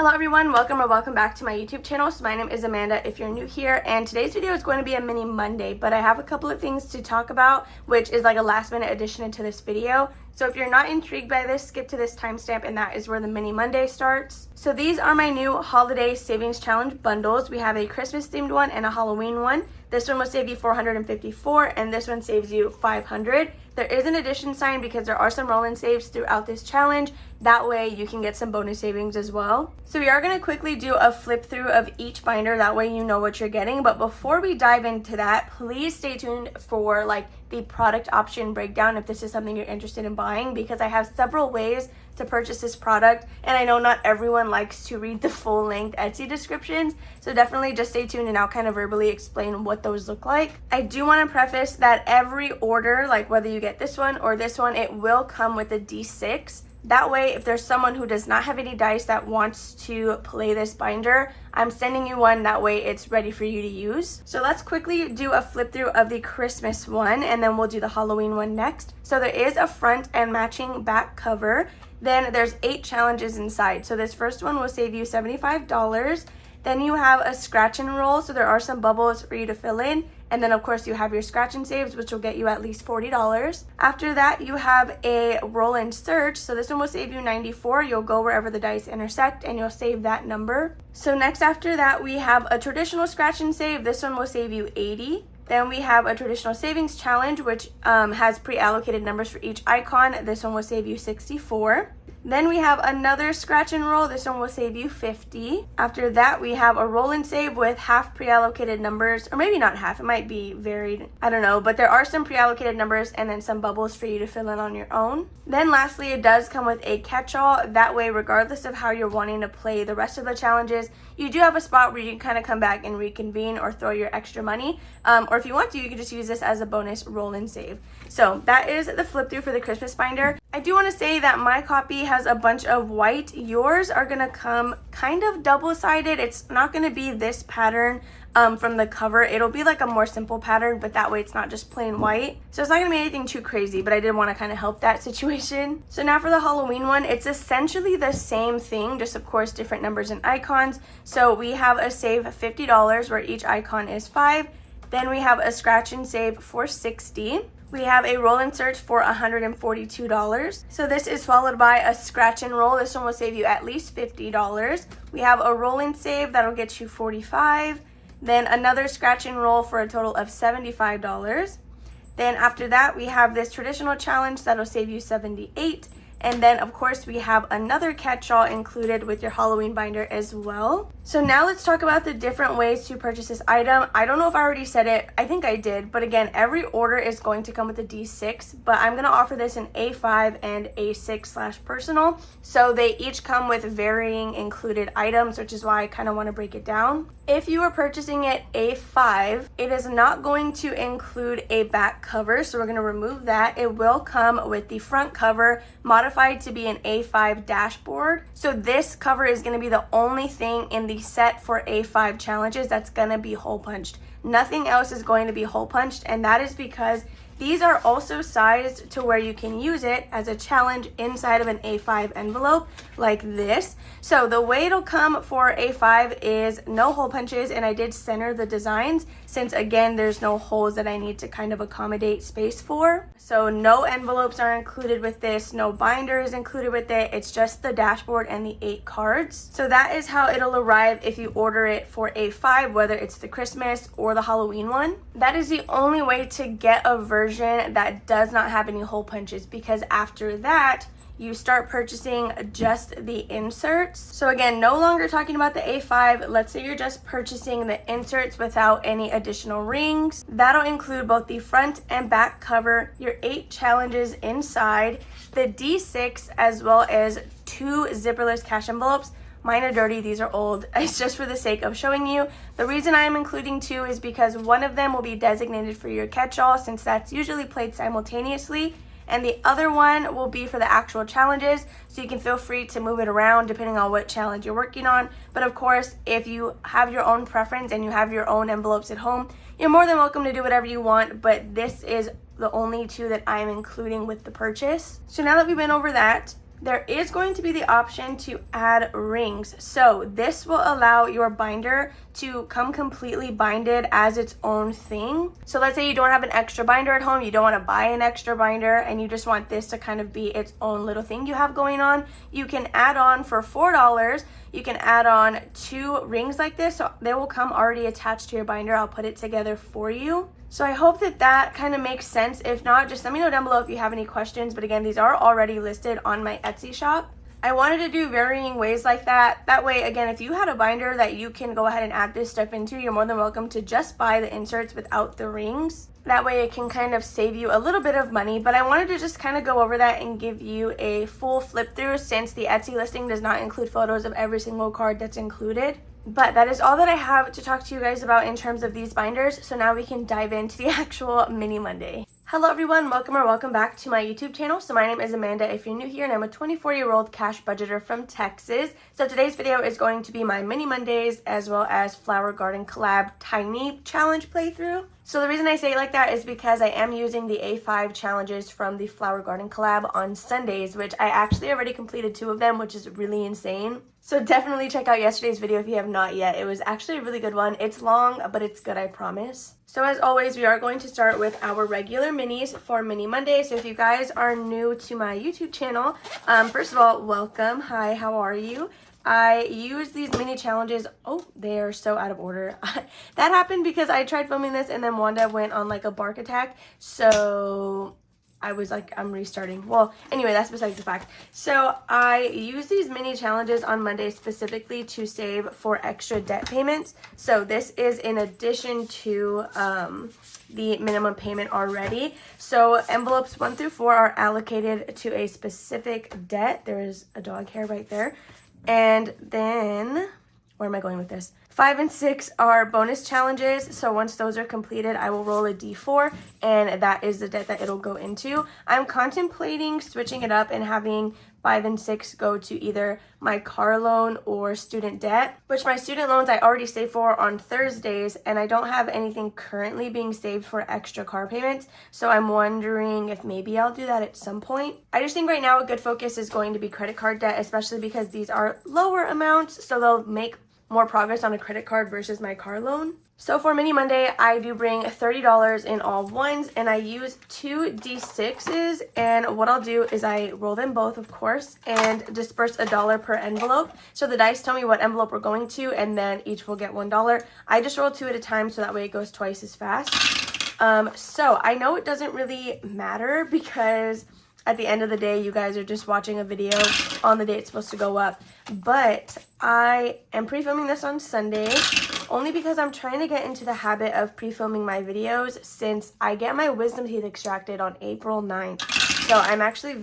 Hello everyone, welcome or welcome back to my YouTube channel. So my name is Amanda if you're new here, and today's video is going to be a mini Monday, but I have a couple of things to talk about, which is like a last minute addition to this video. So if you're not intrigued by this, skip to this timestamp and that is where the mini Monday starts. So these are my new holiday savings challenge bundles. We have a Christmas themed one and a Halloween one. This one will save you $454 and this one saves you $500. There is an addition sign because there are some roll-in saves throughout this challenge. That way you can get some bonus savings as well. So we are going to quickly do a flip through of each binder. That way you know what you're getting. But before we dive into that, please stay tuned for the product option breakdown if this is something you're interested in buying, because I have several ways to purchase this product, and I know not everyone likes to read the full length Etsy descriptions, so definitely just stay tuned and I'll kind of verbally explain what those look like. I do want to preface that every order, like whether you get this one or this one, it will come with a D6. That way, if there's someone who does not have any dice that wants to play this binder, I'm sending you one. That way it's ready for you to use. So let's quickly do a flip through of the Christmas one, and then we'll do the Halloween one next. So there is a front and matching back cover. Then there's 8 challenges inside. So this first one will save you $75. Then you have a scratch and roll. So there are some bubbles for you to fill in. And then of course you have your scratch and saves, which will get you at least $40. After that, you have a roll and search. So this one will save you $94. You'll go wherever the dice intersect and you'll save that number. So next after that, we have a traditional scratch and save. This one will save you $80. Then we have a traditional savings challenge, which has pre-allocated numbers for each icon. This one will save you $64. Then we have another scratch and roll. This one will save you $50. After that, we have a roll and save with half pre-allocated numbers, or maybe not half, it might be varied, I don't know, but there are some pre-allocated numbers and then some bubbles for you to fill in on your own. Then lastly, it does come with a catch-all. That way, regardless of how you're wanting to play the rest of the challenges, you do have a spot where you can kind of come back and reconvene or throw your extra money. Or if you want to, you can just use this as a bonus roll and save. So that is the flip through for the Christmas binder. I do want to say that my copy has a bunch of white. Yours are going to come kind of double-sided. It's not going to be this pattern from the cover. It'll be like a more simple pattern, but that way it's not just plain white. So it's not going to be anything too crazy, but I did want to kind of help that situation. So now for the Halloween one, it's essentially the same thing, just of course different numbers and icons. So we have a save $50 where each icon is 5. Then we have a scratch and save for $60. We have a roll and search for $142. So this is followed by a scratch and roll. This one will save you at least $50. We have a roll and save that'll get you $45. Then another scratch and roll for a total of $75. Then after that, we have this traditional challenge that'll save you $78. And then of course we have another catch-all included with your Halloween binder as well. So now let's talk about the different ways to purchase this item. I don't know if I already said it. I think I did. But again, every order is going to come with a D6. But I'm going to offer this in A5 and A6/personal. So they each come with varying included items, which is why I kind of want to break it down. If you are purchasing it A5, it is not going to include a back cover. So we're going to remove that. It will come with the front cover modified to be an A5 dashboard. So this cover is going to be the only thing in the set for A5 challenges that's going to be hole punched. Nothing else is going to be hole punched, and that is because these are also sized to where you can use it as a challenge inside of an A5 envelope like this. So the way it'll come for A5 is no hole punches, and I did center the designs since again there's no holes that I need to kind of accommodate space for. So no envelopes are included with this, no binder is included with it. It's just the dashboard and the 8 cards. So that is how it'll arrive if you order it for A5, whether it's the Christmas or the Halloween one. That is the only way to get a version that does not have any hole punches, because after that you start purchasing just the inserts. So again, no longer talking about the A5. Let's say you're just purchasing the inserts without any additional rings. That'll include both the front and back cover, your 8 challenges inside, the D6, as well as 2 zipperless cash envelopes. Mine are dirty, these are old. It's just for the sake of showing you. The reason I am including 2 is because one of them will be designated for your catch-all, since that's usually played simultaneously, and the other one will be for the actual challenges, so you can feel free to move it around depending on what challenge you're working on. But of course, if you have your own preference and you have your own envelopes at home, you're more than welcome to do whatever you want, but this is the only 2 that I'm including with the purchase. So now that we've been over that, there is going to be the option to add rings. So this will allow your binder to come completely binded as its own thing. So let's say you don't have an extra binder at home, you don't want to buy an extra binder, and you just want this to kind of be its own little thing you have going on. You can add on for $4. You can add on 2 rings like this, so they will come already attached to your binder. I'll put it together for you. So I hope that that kind of makes sense. If not, just let me know down below if you have any questions. But again, these are already listed on my Etsy shop. I wanted to do varying ways like that. That way, again, if you had a binder that you can go ahead and add this stuff into, you're more than welcome to just buy the inserts without the rings. That way it can kind of save you a little bit of money. But I wanted to just kind of go over that and give you a full flip through, since the Etsy listing does not include photos of every single card that's included. But that is all that I have to talk to you guys about in terms of these binders. So now we can dive into the actual mini Monday. Hello everyone, welcome back to my YouTube channel. So my name is Amanda if you're new here, and I'm a 24-year-old cash budgeter from Texas. So today's video is going to be my mini Mondays as well as Flower Garden Collab Tiny Challenge playthrough. So the reason I say it like that is because I am using the A5 challenges from the Flower Garden Collab on Sundays, which I actually already completed 2 of them, which is really insane. So definitely check out yesterday's video if you have not yet. It was actually a really good one. It's long, but it's good, I promise. So as always, we are going to start with our regular minis for Mini Monday. So if you guys are new to my YouTube channel, first of all, welcome. Hi, how are you? I use these mini challenges. Oh, they are so out of order. That happened because I tried filming this and then Wanda went on like a bark attack. So I was like, I'm restarting. Well, anyway, that's besides the fact. So I use these mini challenges on Monday specifically to save for extra debt payments. So this is in addition to the minimum payment already. So envelopes 1 through 4 are allocated to a specific debt. There is a dog hair right there. And then, where am I going with this? 5 and 6 are bonus challenges. So once those are completed, I will roll a D4, and that is the debt that it'll go into. I'm contemplating switching it up and having 5 and 6 go to either my car loan or student debt, which my student loans I already save for on Thursdays, and I don't have anything currently being saved for extra car payments. So I'm wondering if maybe I'll do that at some point. I just think right now a good focus is going to be credit card debt, especially because these are lower amounts, so they'll make more progress on a credit card versus my car loan. So for Mini Monday, I do bring $30 in all ones, and I use 2 D6s, and what I'll do is I roll them both, of course, and disperse $1 per envelope. So the dice tell me what envelope we're going to, and then each will get $1. I just roll 2 at a time, so that way it goes twice as fast. So I know it doesn't really matter because at the end of the day, you guys are just watching a video on the day it's supposed to go up. But I am pre-filming this on Sunday only because I'm trying to get into the habit of pre-filming my videos since I get my wisdom teeth extracted on April 9th. So I'm actually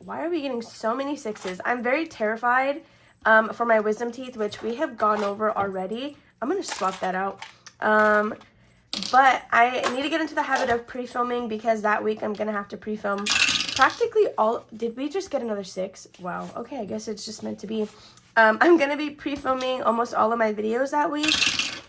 why are we getting so many 6s? I'm very terrified for my wisdom teeth, which we have gone over already. I'm going to swap that out. But I need to get into the habit of pre-filming because that week I'm going to have to pre-film practically all. Did we just get another 6? Wow. Okay, I guess it's just meant to be. I'm going to be pre-filming almost all of my videos that week.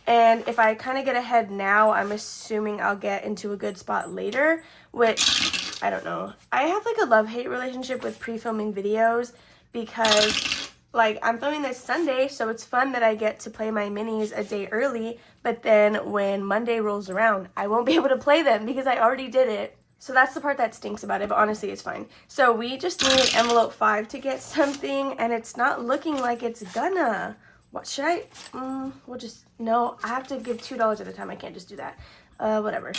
And if I kind of get ahead now, I'm assuming I'll get into a good spot later, which I don't know. I have like a love-hate relationship with pre-filming videos because like I'm filming this Sunday, so it's fun that I get to play my minis a day early, but then when Monday rolls around, I won't be able to play them because I already did it. So that's the part that stinks about it, but honestly, it's fine. So we just need envelope 5 to get something, and it's not looking like it's gonna. What should I? No, I have to give $2 at a time. I can't just do that. Whatever.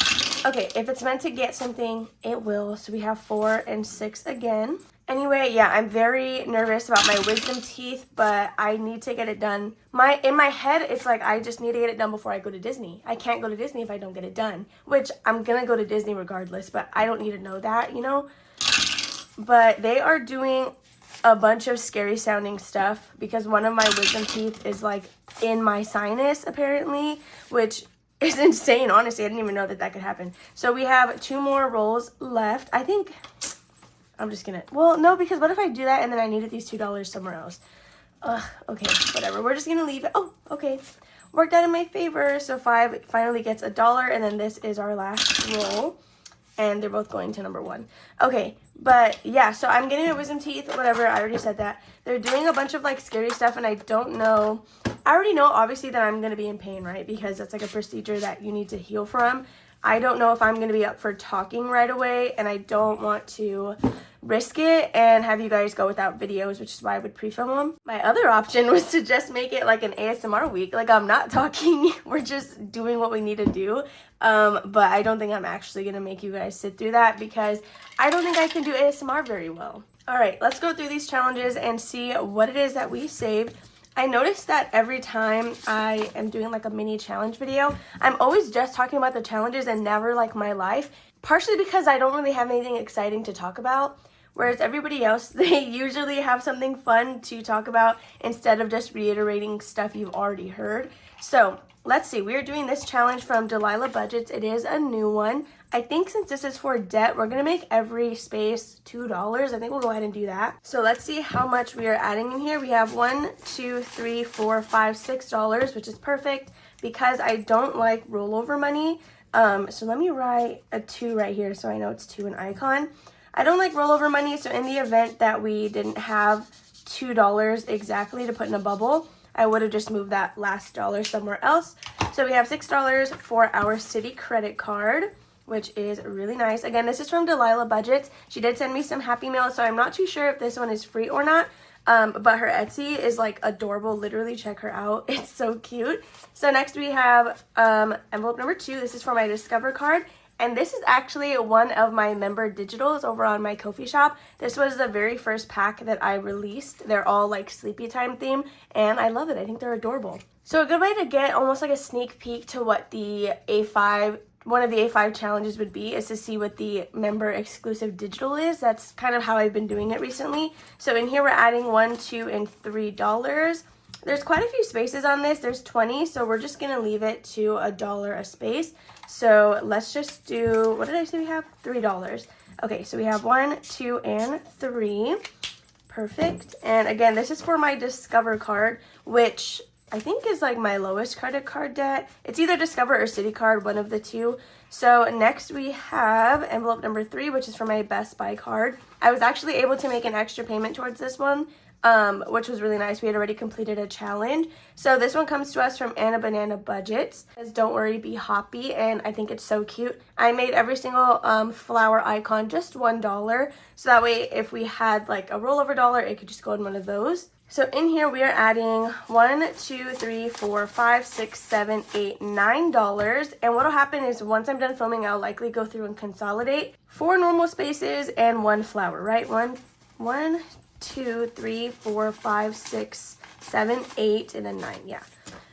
Okay, if it's meant to get something, it will. So we have 4 and 6 again. Anyway, yeah, I'm very nervous about my wisdom teeth, but I need to get it done. In my head, it's like I just need to get it done before I go to Disney. I can't go to Disney if I don't get it done, which I'm gonna go to Disney regardless, but I don't need to know that, you know? But they are doing a bunch of scary sounding stuff because one of my wisdom teeth is like in my sinus apparently, which is insane. Honestly, I didn't even know that could happen. So we have 2 more rolls left. I think I'm just gonna, well, no, because what if I do that and then I needed these $2 somewhere else? Okay, whatever. We're just gonna leave it. Oh, okay. Worked out in my favor. So 5 finally gets $1, and then this is our last roll. and they're both going to number 1. Okay, but yeah, so I'm getting my wisdom teeth, whatever, I already said that. They're doing a bunch of like scary stuff, and I don't know, I already know obviously that I'm going to be in pain, right? Because that's like a procedure that you need to heal from. I don't know if I'm going to be up for talking right away, and I don't want to risk it and have you guys go without videos, which is why I would pre-film them. My other option was to just make it like an ASMR week. Like, I'm not talking, we're just doing what we need to do. But I don't think I'm actually going to make you guys sit through that because I don't think I can do ASMR very well. All right, let's go through these challenges and see what it is that we saved. I noticed that every time I am doing like a mini challenge video, I'm always just talking about the challenges and never like my life, partially because I don't really have anything exciting to talk about, whereas everybody else, they usually have something fun to talk about instead of just reiterating stuff you've already heard. So let's see, we're doing this challenge from Delilah Budgets. It is a new one. I think since this is for debt, we're gonna make every space $2. I think we'll go ahead and do that. So let's see how much we are adding in here. We have $1, $2, $3, $4, $5, $6, which is perfect because I don't like rollover money. So let me write a 2 right here so I know it's 2 an icon. I don't like rollover money, so in the event that we didn't have $2 exactly to put in a bubble, I would have just moved that last dollar somewhere else. So we have $6 for our city credit card, which is really nice. Again, this is from Delilah Budgets. She did send me some Happy Mail, so I'm not too sure if this one is free or not. But her Etsy is like adorable. Literally check her out. It's so cute. So next we have envelope number 2. This is for my Discover card. And this is actually one of my member digitals over on my Ko-fi shop. This was the very first pack that I released. They're all like sleepy time theme, and I love it. I think they're adorable. So a good way to get almost like a sneak peek to what the one of the A5 challenges would be is to see what the member exclusive digital is. That's kind of how I've been doing it recently. So in here we're adding $1, $2, and $3. There's quite a few spaces on this. There's 20, so we're just gonna leave it to $1 a space. So let's just do, what did I say we have? $3. Okay, so we have 1, 2, and 3. Perfect. And again, this is for my Discover card, which I think is like my lowest credit card debt. It's either Discover or City card, one of the two. So next we have envelope number 3, which is for my Best Buy card. I was actually able to make an extra payment towards this one, which was really nice. We had already completed a challenge. So this one comes to us from Anna Banana Budgets. It says, "Don't worry, be hoppy," and I think it's so cute. I made every single flower icon just $1, so that way if we had like a rollover dollar, it could just go in one of those. So in here we are adding $1, 2, 3, 4, 5, 6, 7, 8, $9. And what'll happen is once I'm done filming, I'll likely go through and consolidate 4 normal spaces and 1 flower, right? 1, 2, 3, 4, 5, 6, 7, 8, and then 9. Yeah.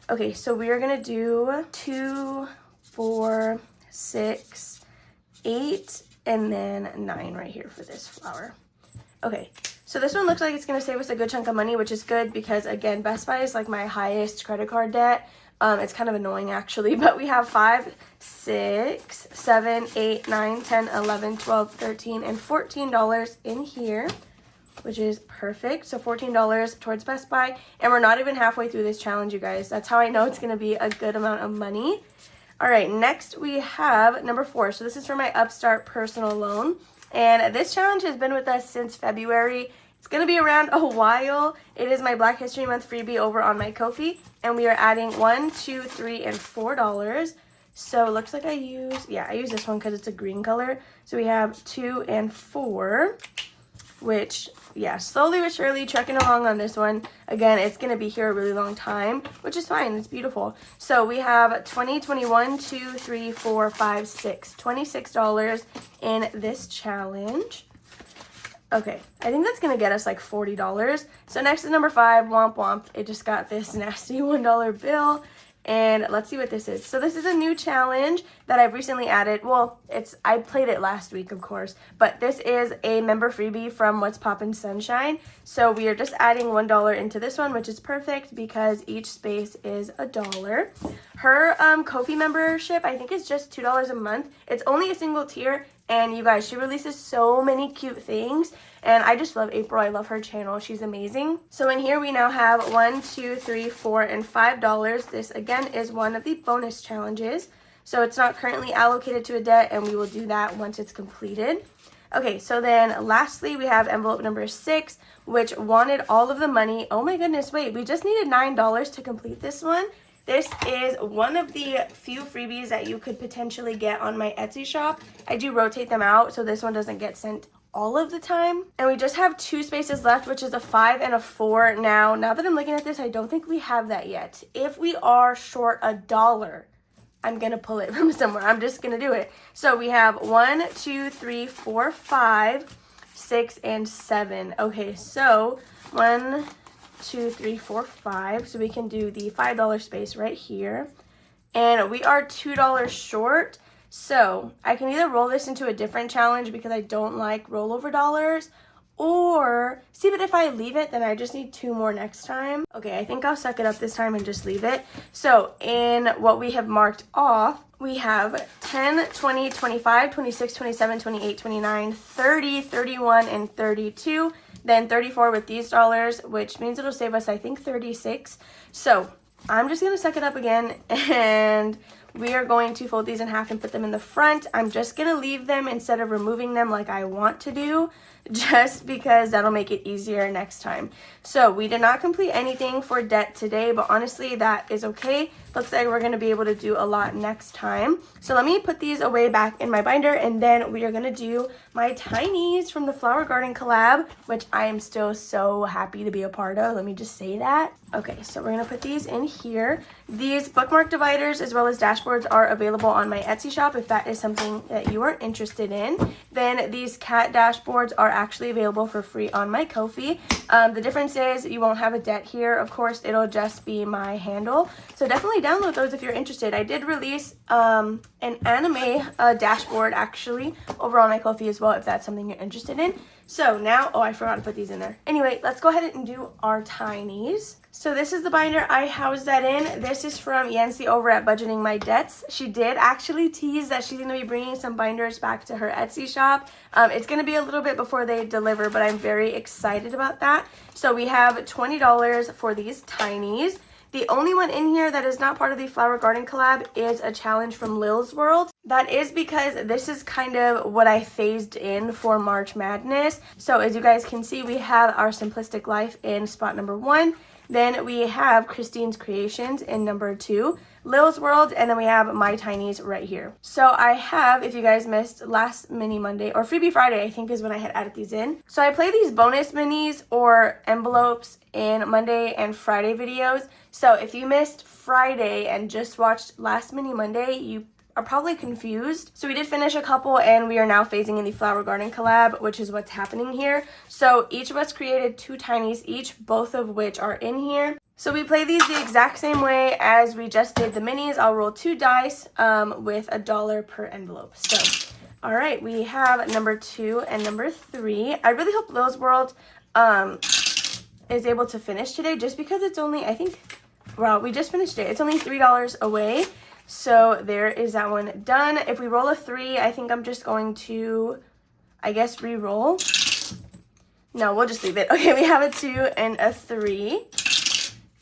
Okay, so we are gonna do 2, 4, 6, 8, and then 9 right here for this flower. Okay, so this one looks like it's gonna save us a good chunk of money, which is good because again, Best Buy is like my highest credit card debt. It's kind of annoying actually, but we have 5, 6, 7, 8, 9, 10, 11, 12, 13, and $14 in here, which is perfect. So $14 towards Best Buy, and we're not even halfway through this challenge, you guys. That's how I know it's gonna be a good amount of money. All right, next we have number 4. So this is for my Upstart personal loan, and this challenge has been with us since February. It's gonna be around a while. It is my Black History Month freebie over on my Ko-fi, and we are adding $1, 2, 3, and $4. So it looks like I use this one because it's a green color. So we have 2 and 4, which, yeah, slowly but surely trucking along on this one. Again, it's going to be here a really long time, which is fine. It's beautiful. So we have 20, 21, 2, 3, 4, 5, 6, $26 in this challenge. Okay, I think that's going to get us like $40. So next is number 5, womp womp. It just got this nasty $1 bill. And let's see what this is. So this is a new challenge that I've recently added. Well, I played it last week, of course, but this is a member freebie from What's Poppin' Sunshine. So we are just adding $1 into this one, which is perfect because each space is $1. Her Ko-fi membership, I think, is just $2 a month. It's only a single tier, and you guys, she releases so many cute things. And I just love April. I love her channel. She's amazing. So in here we now have $1, 2, 3, 4, and $5. This again is one of the bonus challenges. So it's not currently allocated to a debt, and we will do that once it's completed. Okay, so then lastly, we have envelope number 6, which wanted all of the money. Oh my goodness, wait, we just needed $9 to complete this one. This is one of the few freebies that you could potentially get on my Etsy shop. I do rotate them out, so this one doesn't get sent all of the time. And we just have 2 spaces left, which is a 5 and a 4. Now that I'm looking at this, I don't think we have that yet. If we are short $1, I'm gonna pull it from somewhere. I'm just gonna do it. So we have 1, 2, 3, 4, 5, 6, and 7. Okay, so 1, 2, 3, 4, 5. So we can do the $5 space right here. And we are $2 short. So I can either roll this into a different challenge because I don't like rollover dollars, or see, but if I leave it, then I just need 2 more next time. Okay, I think I'll suck it up this time and just leave it. So in what we have marked off, we have 10, 20, 25, 26, 27, 28, 29, 30, 31, and 32. Then 34 with these dollars, which means it'll save us, I think, 36. So I'm just gonna suck it up again, and we are going to fold these in half and put them in the front. I'm just gonna leave them instead of removing them like I want to do, just because that'll make it easier next time. So we did not complete anything for debt today, but honestly, that is okay. Looks like we're gonna be able to do a lot next time. So let me put these away back in my binder, and then we are gonna do my tinies from the Flower Garden collab, which I am still so happy to be a part of. Let me just say that. Okay, so we're gonna put these in here. These bookmark dividers as well as dashboards are available on my Etsy shop if that is something that you are interested in. Then these cat dashboards are actually available for free on my Ko-fi. The difference is you won't have a debt here. Of course, it'll just be my handle. So definitely download those if you're interested. I did release an anime dashboard actually over on my Ko-fi as well if that's something you're interested in. So now, oh, I forgot to put these in there. Anyway, let's go ahead and do our tinies. So this is the binder I housed that in. This is from Yancy over at Budgeting My Debts. She did actually tease that she's going to be bringing some binders back to her Etsy shop. It's going to be a little bit before they deliver, but I'm very excited about that. So we have $20 for these tinies. The only one in here that is not part of the Flower Garden collab is a challenge from Lil's World. That is because this is kind of what I phased in for March Madness. So as you guys can see, we have our Simplistic Life in spot number 1. Then we have Christine's Creations in number 2, Lil's World, and then we have My Tinies right here. So I have, if you guys missed last mini Monday, or Freebie Friday, I think is when I had added these in. So I play these bonus minis or envelopes in Monday and Friday videos. So if you missed Friday and just watched last mini Monday, you are probably confused. So we did finish a couple, and we are now phasing in the Flower Garden collab, which is what's happening here. So each of us created 2 tinies each, both of which are in here. So we play these the exact same way as we just did the minis. I'll roll 2 dice with $1 per envelope. So, all right, we have number 2 and number 3. I really hope Lil's World is able to finish today, just because it's only, I think, well, we just finished it. It's only $3 away. So there is that one done. If we roll a 3, I think I'm just going to, I guess, re-roll. No, we'll just leave it. Okay, we have a 2 and a 3.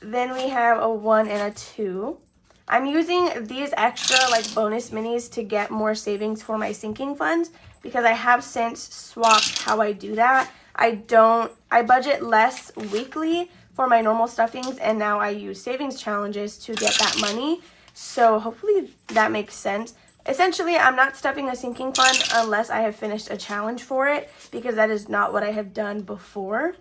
Then we have a 1 and a 2. I'm using these extra like bonus minis to get more savings for my sinking funds because I have since swapped how I do that. I budget less weekly for my normal stuffings, and now I use savings challenges to get that money. So hopefully that makes sense. Essentially, I'm not stuffing a sinking fund unless I have finished a challenge for it, because that is not what I have done before.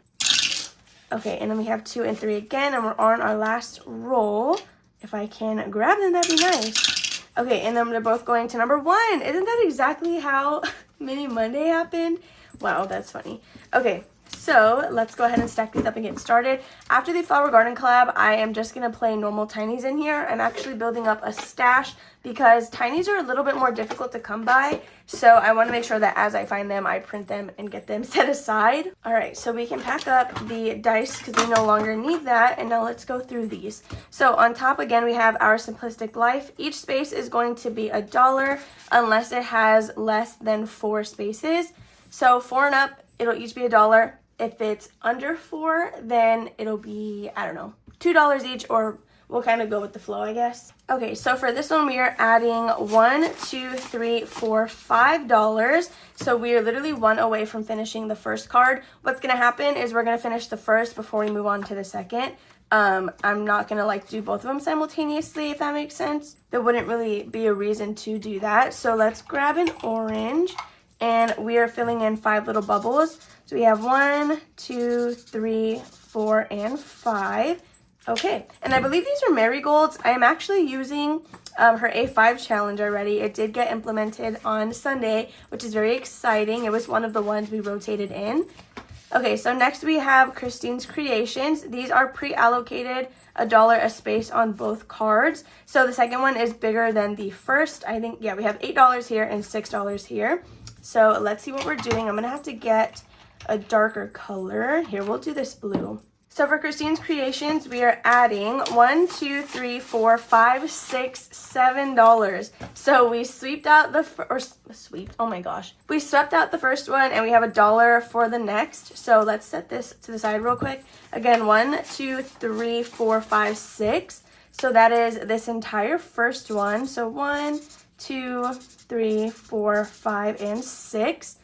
Okay, and then we have 2 and 3 again, and we're on our last roll. If I can grab them, that'd be nice. Okay, and then they're both going to number 1. Isn't that exactly how Mini Monday happened? Wow, that's funny. Okay. So let's go ahead and stack these up and get started. After the Flower Garden collab, I am just going to play normal tinies in here. I'm actually building up a stash because tinies are a little bit more difficult to come by. So I want to make sure that as I find them, I print them and get them set aside. All right, so we can pack up the dice because we no longer need that. And now let's go through these. So on top, again, we have our Simplistic Life. Each space is going to be $1 unless it has less than 4 spaces. So 4 and up, it'll each be $1. If it's under 4, then it'll be, I don't know, $2 each or we'll kind of go with the flow, I guess. Okay, so for this one, we are adding $1, $2, $3, $4, $5. So we are literally one away from finishing the first card. What's going to happen is we're going to finish the first before we move on to the second. I'm not going to like do both of them simultaneously, if that makes sense. There wouldn't really be a reason to do that. So let's grab an orange, and we are filling in 5 little bubbles. So we have 1, 2, 3, 4, and 5. Okay, and I believe these are marigolds. I am actually using her A5 challenge already. It did get implemented on Sunday, which is very exciting. It was one of the ones we rotated in. Okay, so next we have Christine's Creations. These are pre-allocated, $1 a space on both cards. So the second one is bigger than the first. I think, yeah, we have $8 here and $6 here. So let's see what we're doing. I'm going to have to get a darker color. Here, we'll do this blue. So for Christine's Creations, we are adding $1, 2, 3, 4, 5, 6, $7. So we swept out the we swept out the first one, and we have $1 for the next. So let's set this to the side real quick. Again, 1, 2, 3, 4, 5, 6. So that is this entire first one. So 1, 2, 3, 4, 5, and 6.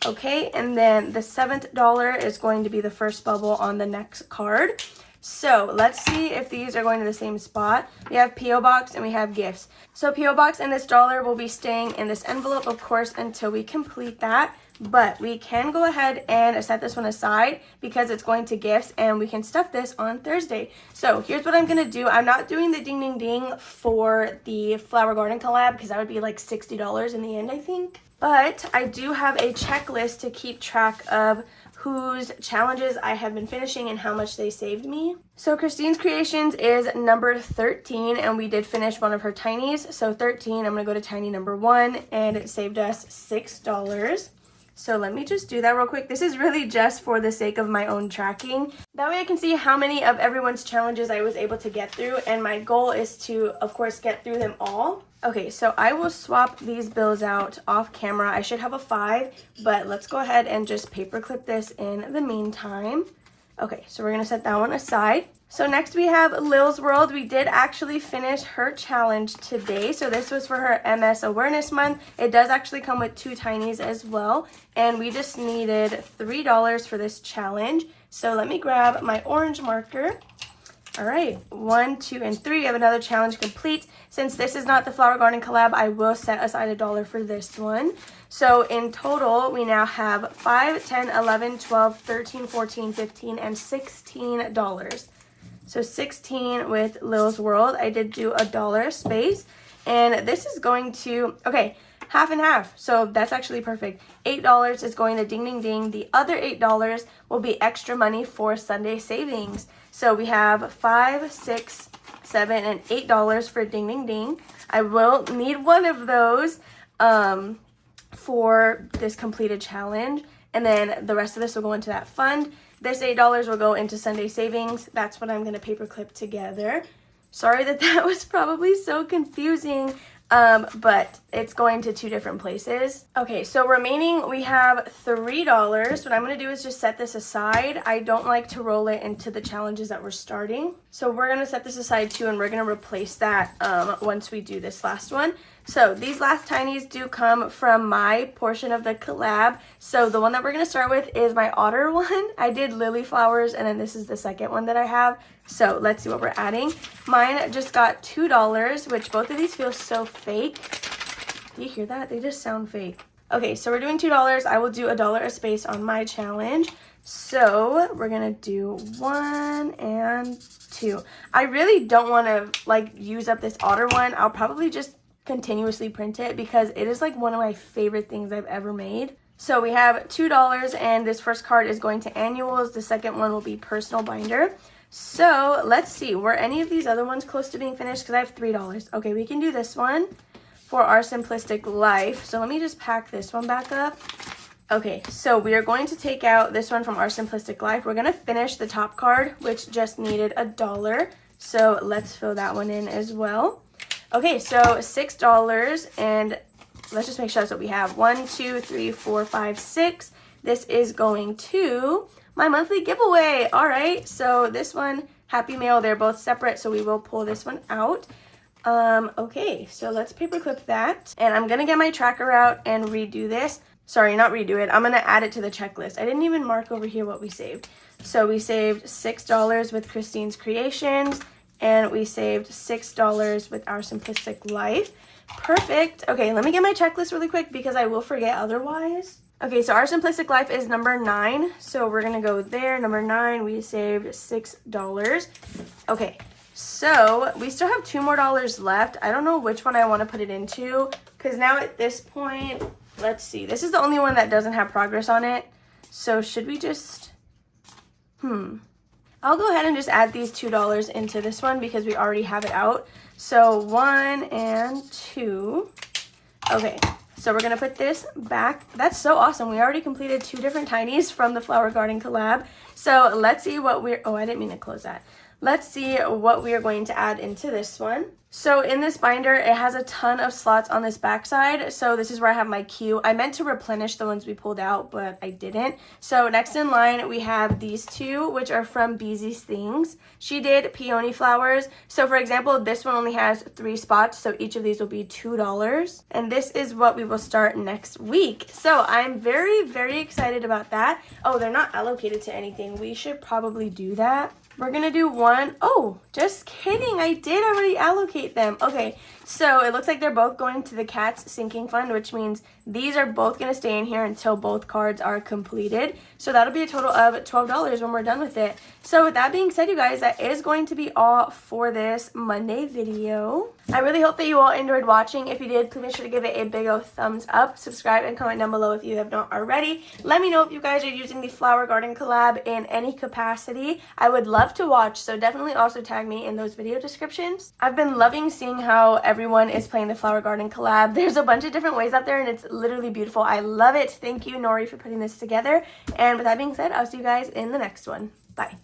Okay, and then the $7th is going to be the first bubble on the next card. So let's see if these are going to the same spot. We have P.O. Box and we have gifts. So P.O. Box and this dollar will be staying in this envelope, of course, until we complete that. But we can go ahead and set this one aside because it's going to gifts, and we can stuff this on Thursday. So here's what I'm going to do. I'm not doing the ding ding ding for the Flower Garden collab because that would be like $60 in the end, I think. But I do have a checklist to keep track of whose challenges I have been finishing and how much they saved me. So Christine's Creations is number 13, and we did finish one of her tinies. So 13, I'm going to go to tiny number 1, and it saved us $6. So let me just do that real quick. This is really just for the sake of my own tracking. That way I can see how many of everyone's challenges I was able to get through, and my goal is to, of course, get through them all. Okay, so I will swap these bills out off camera. I should have a 5, but let's go ahead and just paperclip this in the meantime. Okay, so we're going to set that one aside. So next we have Lil's World. We did actually finish her challenge today. So this was for her MS Awareness Month. It does actually come with 2 tinies as well. And we just needed $3 for this challenge. So let me grab my orange marker. All right, 1, 2, and 3. We have another challenge complete. Since this is not the Flower Garden collab, I will set aside $1 for this one. So in total, we now have 5, 10, 11, 12, 13, 14, 15, and $16. So 16 with Lil's World. I did do $1 a space. And this is going to, okay, half and half. So that's actually perfect. $8 is going to ding, ding, ding. The other $8 will be extra money for Sunday savings. So we have 5, 6, 7, and $8 for ding, ding, ding. I will need one of those for this completed challenge. And then the rest of this will go into that fund. This $8 will go into Sunday savings. That's what I'm going to paperclip together. Sorry that was probably so confusing, but it's going to 2 different places. Okay, so remaining we have $3. What I'm going to do is just set this aside. I don't like to roll it into the challenges that we're starting. So we're going to set this aside too, and we're going to replace that once we do this last one. So these last tinies do come from my portion of the collab. So the one that we're going to start with is my otter one. I did lily flowers, and then this is the second one that I have. So let's see what we're adding. Mine just got $2, which both of these feel so fake. Do you hear that? They just sound fake. Okay, so we're doing $2. I will do $1 a space on my challenge. So we're going to do 1 and 2. I really don't want to like use up this otter one. I'll probably just continuously print it because it is like one of my favorite things I've ever made. So we have $2, and this first card is going to annuals. The second one will be personal binder. So let's see, were any of these other ones close to being finished? Because I have $3. Okay, we can do this one for our simplistic life. So let me just pack this one back up. Okay, so we are going to take out this one from our simplistic life. We're going to finish the top card, which just needed $1. So let's fill that one in as well. Okay, so $6, and let's just make sure that's what we have. 1, 2, 3, 4, 5, 6. This is going to my monthly giveaway. All right, so this one Happy Mail. They're both separate, so we will pull this one out. Okay, so let's paperclip that. And I'm going to get my tracker out and redo this. Sorry, not redo it. I'm going to add it to the checklist. I didn't even mark over here what we saved. So we saved $6 with Christine's Creations, and we saved $6 with Our Simplistic Life. Perfect. Okay, let me get my checklist really quick because I will forget otherwise. Okay, so Our Simplistic Life is number 9. So we're going to go there. Number 9, we saved $6. Okay, so we still have $2 more left. I don't know which one I want to put it into because now at this point, let's see. This is the only one that doesn't have progress on it. So should we just... I'll go ahead and just add these $2 into this one because we already have it out. So 1 and 2. Okay, so we're going to put this back. That's so awesome. We already completed 2 different tinies from the Flower Garden collab. So let's see what we're... Oh, I didn't mean to close that. Let's see what we are going to add into this one. So in this binder, it has a ton of slots on this back side. So this is where I have my queue. I meant to replenish the ones we pulled out, but I didn't. So next in line, we have these 2, which are from Beezy's Things. She did peony flowers. So for example, this one only has 3 spots. So each of these will be $2. And this is what we will start next week. So I'm very, very excited about that. Oh, they're not allocated to anything. We should probably do that. We're going to do 1. Oh, just kidding. I did already allocate them. Okay, so it looks like they're both going to the Cat's Sinking Fund, which means these are both going to stay in here until both cards are completed. So that'll be a total of $12 when we're done with it. So with that being said, you guys, that is going to be all for this Monday video. I really hope that you all enjoyed watching. If you did, please make sure to give it a big old thumbs up. Subscribe and comment down below if you have not already. Let me know if you guys are using the Flower Garden collab in any capacity. I would love to watch, so definitely also tag me in those video descriptions. I've been loving seeing how everyone is playing the Flower Garden collab. There's a bunch of different ways out there, and it's literally beautiful. I love it. Thank you, Nori, for putting this together. And with that being said, I'll see you guys in the next one. Bye.